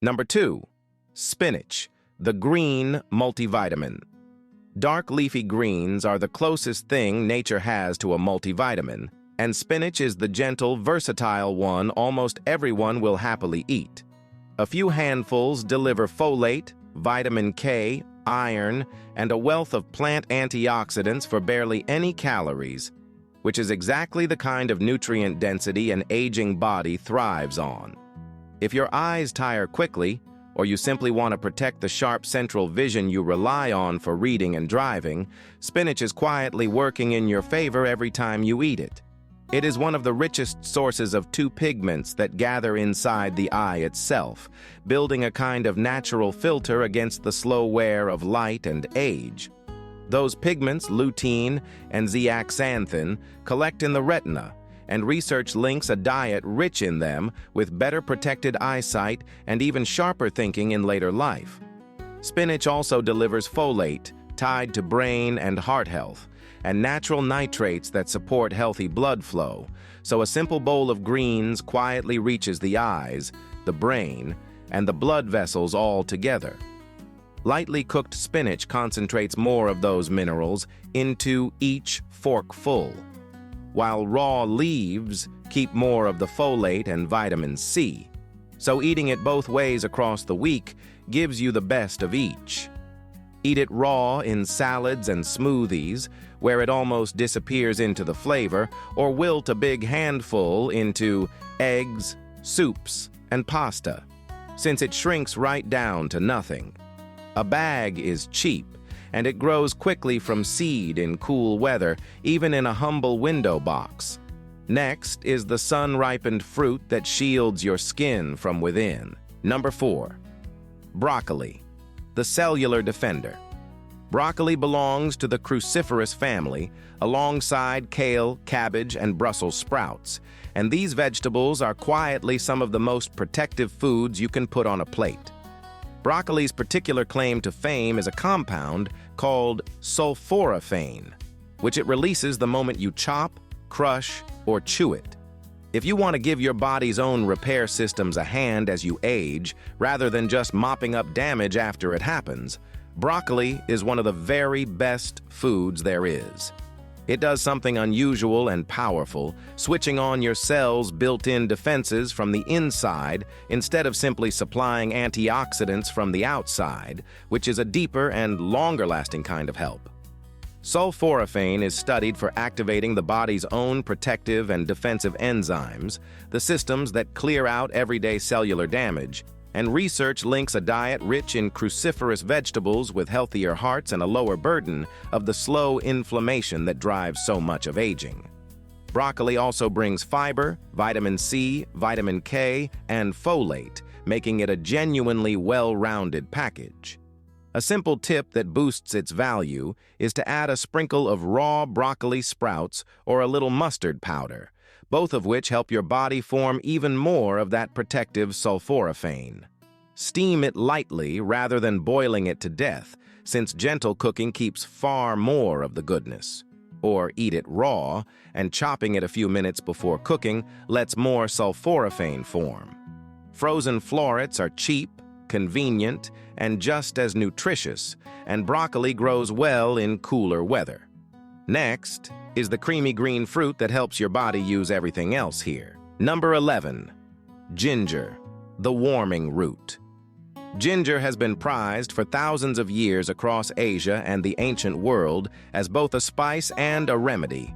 Number 2. Spinach, the green multivitamin. Dark leafy greens are the closest thing nature has to a multivitamin, and spinach is the gentle, versatile one almost everyone will happily eat. A few handfuls deliver folate, vitamin K, iron, and a wealth of plant antioxidants for barely any calories, which is exactly the kind of nutrient density an aging body thrives on. If your eyes tire quickly, or you simply want to protect the sharp central vision you rely on for reading and driving, spinach is quietly working in your favor every time you eat it. It is one of the richest sources of two pigments that gather inside the eye itself, building a kind of natural filter against the slow wear of light and age. Those pigments, lutein and zeaxanthin, collect in the retina, and research links a diet rich in them with better protected eyesight and even sharper thinking in later life. Spinach also delivers folate, tied to brain and heart health, and natural nitrates that support healthy blood flow, so a simple bowl of greens quietly reaches the eyes, the brain, and the blood vessels all together. Lightly cooked spinach concentrates more of those minerals into each forkful, while raw leaves keep more of the folate and vitamin C. So eating it both ways across the week gives you the best of each. Eat it raw in salads and smoothies, where it almost disappears into the flavor, or wilt a big handful into eggs, soups, and pasta, since it shrinks right down to nothing. A bag is cheap, and it grows quickly from seed in cool weather, even in a humble window box. Next is the sun-ripened fruit that shields your skin from within. Number 4. Broccoli, the cellular defender. Broccoli belongs to the cruciferous family, alongside kale, cabbage, and Brussels sprouts, and these vegetables are quietly some of the most protective foods you can put on a plate. Broccoli's particular claim to fame is a compound called sulforaphane, which it releases the moment you chop, crush, or chew it. If you want to give your body's own repair systems a hand as you age, rather than just mopping up damage after it happens, broccoli is one of the very best foods there is. It does something unusual and powerful, switching on your cells' built-in defenses from the inside instead of simply supplying antioxidants from the outside, which is a deeper and longer-lasting kind of help. Sulforaphane is studied for activating the body's own protective and defensive enzymes, the systems that clear out everyday cellular damage, and research links a diet rich in cruciferous vegetables with healthier hearts and a lower burden of the slow inflammation that drives so much of aging. Broccoli also brings fiber, vitamin C, vitamin K, and folate, making it a genuinely well-rounded package. A simple tip that boosts its value is to add a sprinkle of raw broccoli sprouts or a little mustard powder, both of which help your body form even more of that protective sulforaphane. Steam it lightly rather than boiling it to death, since gentle cooking keeps far more of the goodness. Or eat it raw, and chopping it a few minutes before cooking lets more sulforaphane form. Frozen florets are cheap, convenient, and just as nutritious, and broccoli grows well in cooler weather. Next is the creamy green fruit that helps your body use everything else here. Number 11. Ginger, the warming root. Ginger has been prized for thousands of years across Asia and the ancient world as both a spice and a remedy.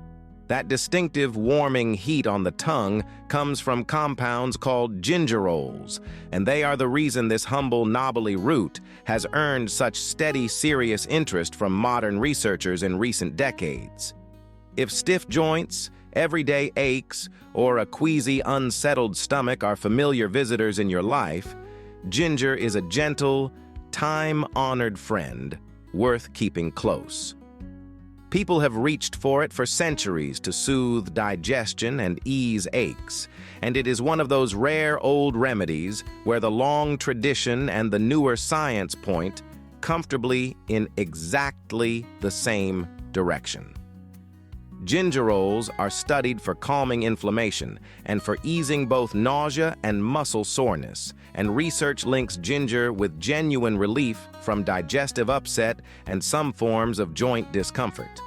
That distinctive warming heat on the tongue comes from compounds called gingerols, and they are the reason this humble knobbly root has earned such steady, serious interest from modern researchers in recent decades. If stiff joints, everyday aches, or a queasy, unsettled stomach are familiar visitors in your life, ginger is a gentle, time-honored friend worth keeping close. People have reached for it for centuries to soothe digestion and ease aches, and it is one of those rare old remedies where the long tradition and the newer science point comfortably in exactly the same direction. Gingerols are studied for calming inflammation and for easing both nausea and muscle soreness, and research links ginger with genuine relief from digestive upset and some forms of joint discomfort.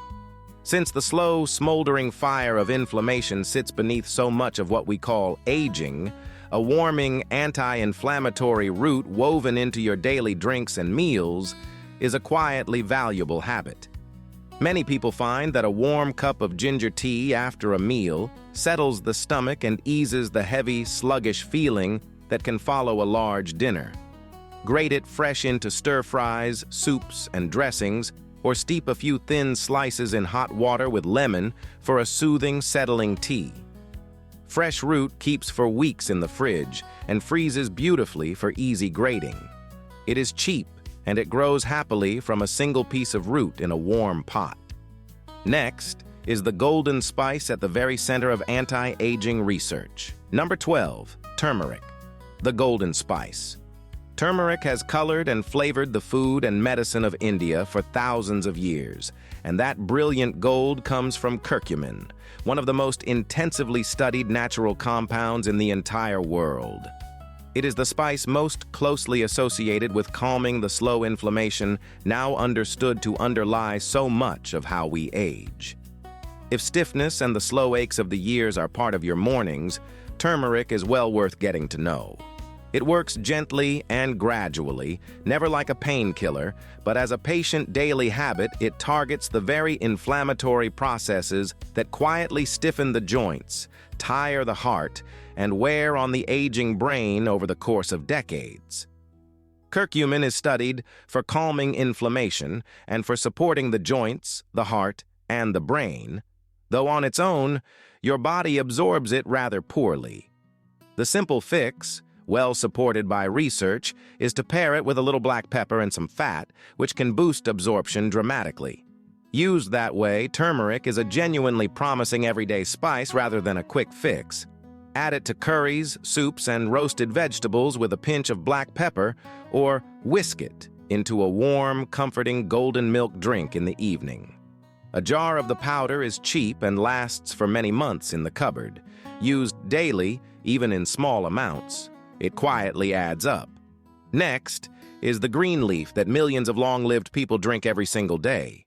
Since the slow, smoldering fire of inflammation sits beneath so much of what we call aging, a warming, anti-inflammatory root woven into your daily drinks and meals is a quietly valuable habit. Many people find that a warm cup of ginger tea after a meal settles the stomach and eases the heavy, sluggish feeling that can follow a large dinner. Grate it fresh into stir-fries, soups, and dressings, or steep a few thin slices in hot water with lemon for a soothing, settling tea. Fresh root keeps for weeks in the fridge and freezes beautifully for easy grating. It is cheap, and it grows happily from a single piece of root in a warm pot. Next is the golden spice at the very center of anti-aging research. Number 12, turmeric, the golden spice. Turmeric has colored and flavored the food and medicine of India for thousands of years, and that brilliant gold comes from curcumin, one of the most intensively studied natural compounds in the entire world. It is the spice most closely associated with calming the slow inflammation now understood to underlie so much of how we age. If stiffness and the slow aches of the years are part of your mornings, turmeric is well worth getting to know. It works gently and gradually, never like a painkiller, but as a patient daily habit, it targets the very inflammatory processes that quietly stiffen the joints, tire the heart, and wear on the aging brain over the course of decades. Curcumin is studied for calming inflammation and for supporting the joints, the heart, and the brain, though on its own, your body absorbs it rather poorly. The simple fix, well supported by research, is to pair it with a little black pepper and some fat, which can boost absorption dramatically. Used that way, turmeric is a genuinely promising everyday spice rather than a quick fix. Add it to curries, soups, and roasted vegetables with a pinch of black pepper, or whisk it into a warm, comforting golden milk drink in the evening. A jar of the powder is cheap and lasts for many months in the cupboard. Used daily, even in small amounts, it quietly adds up. Next is the green leaf that millions of long-lived people drink every single day.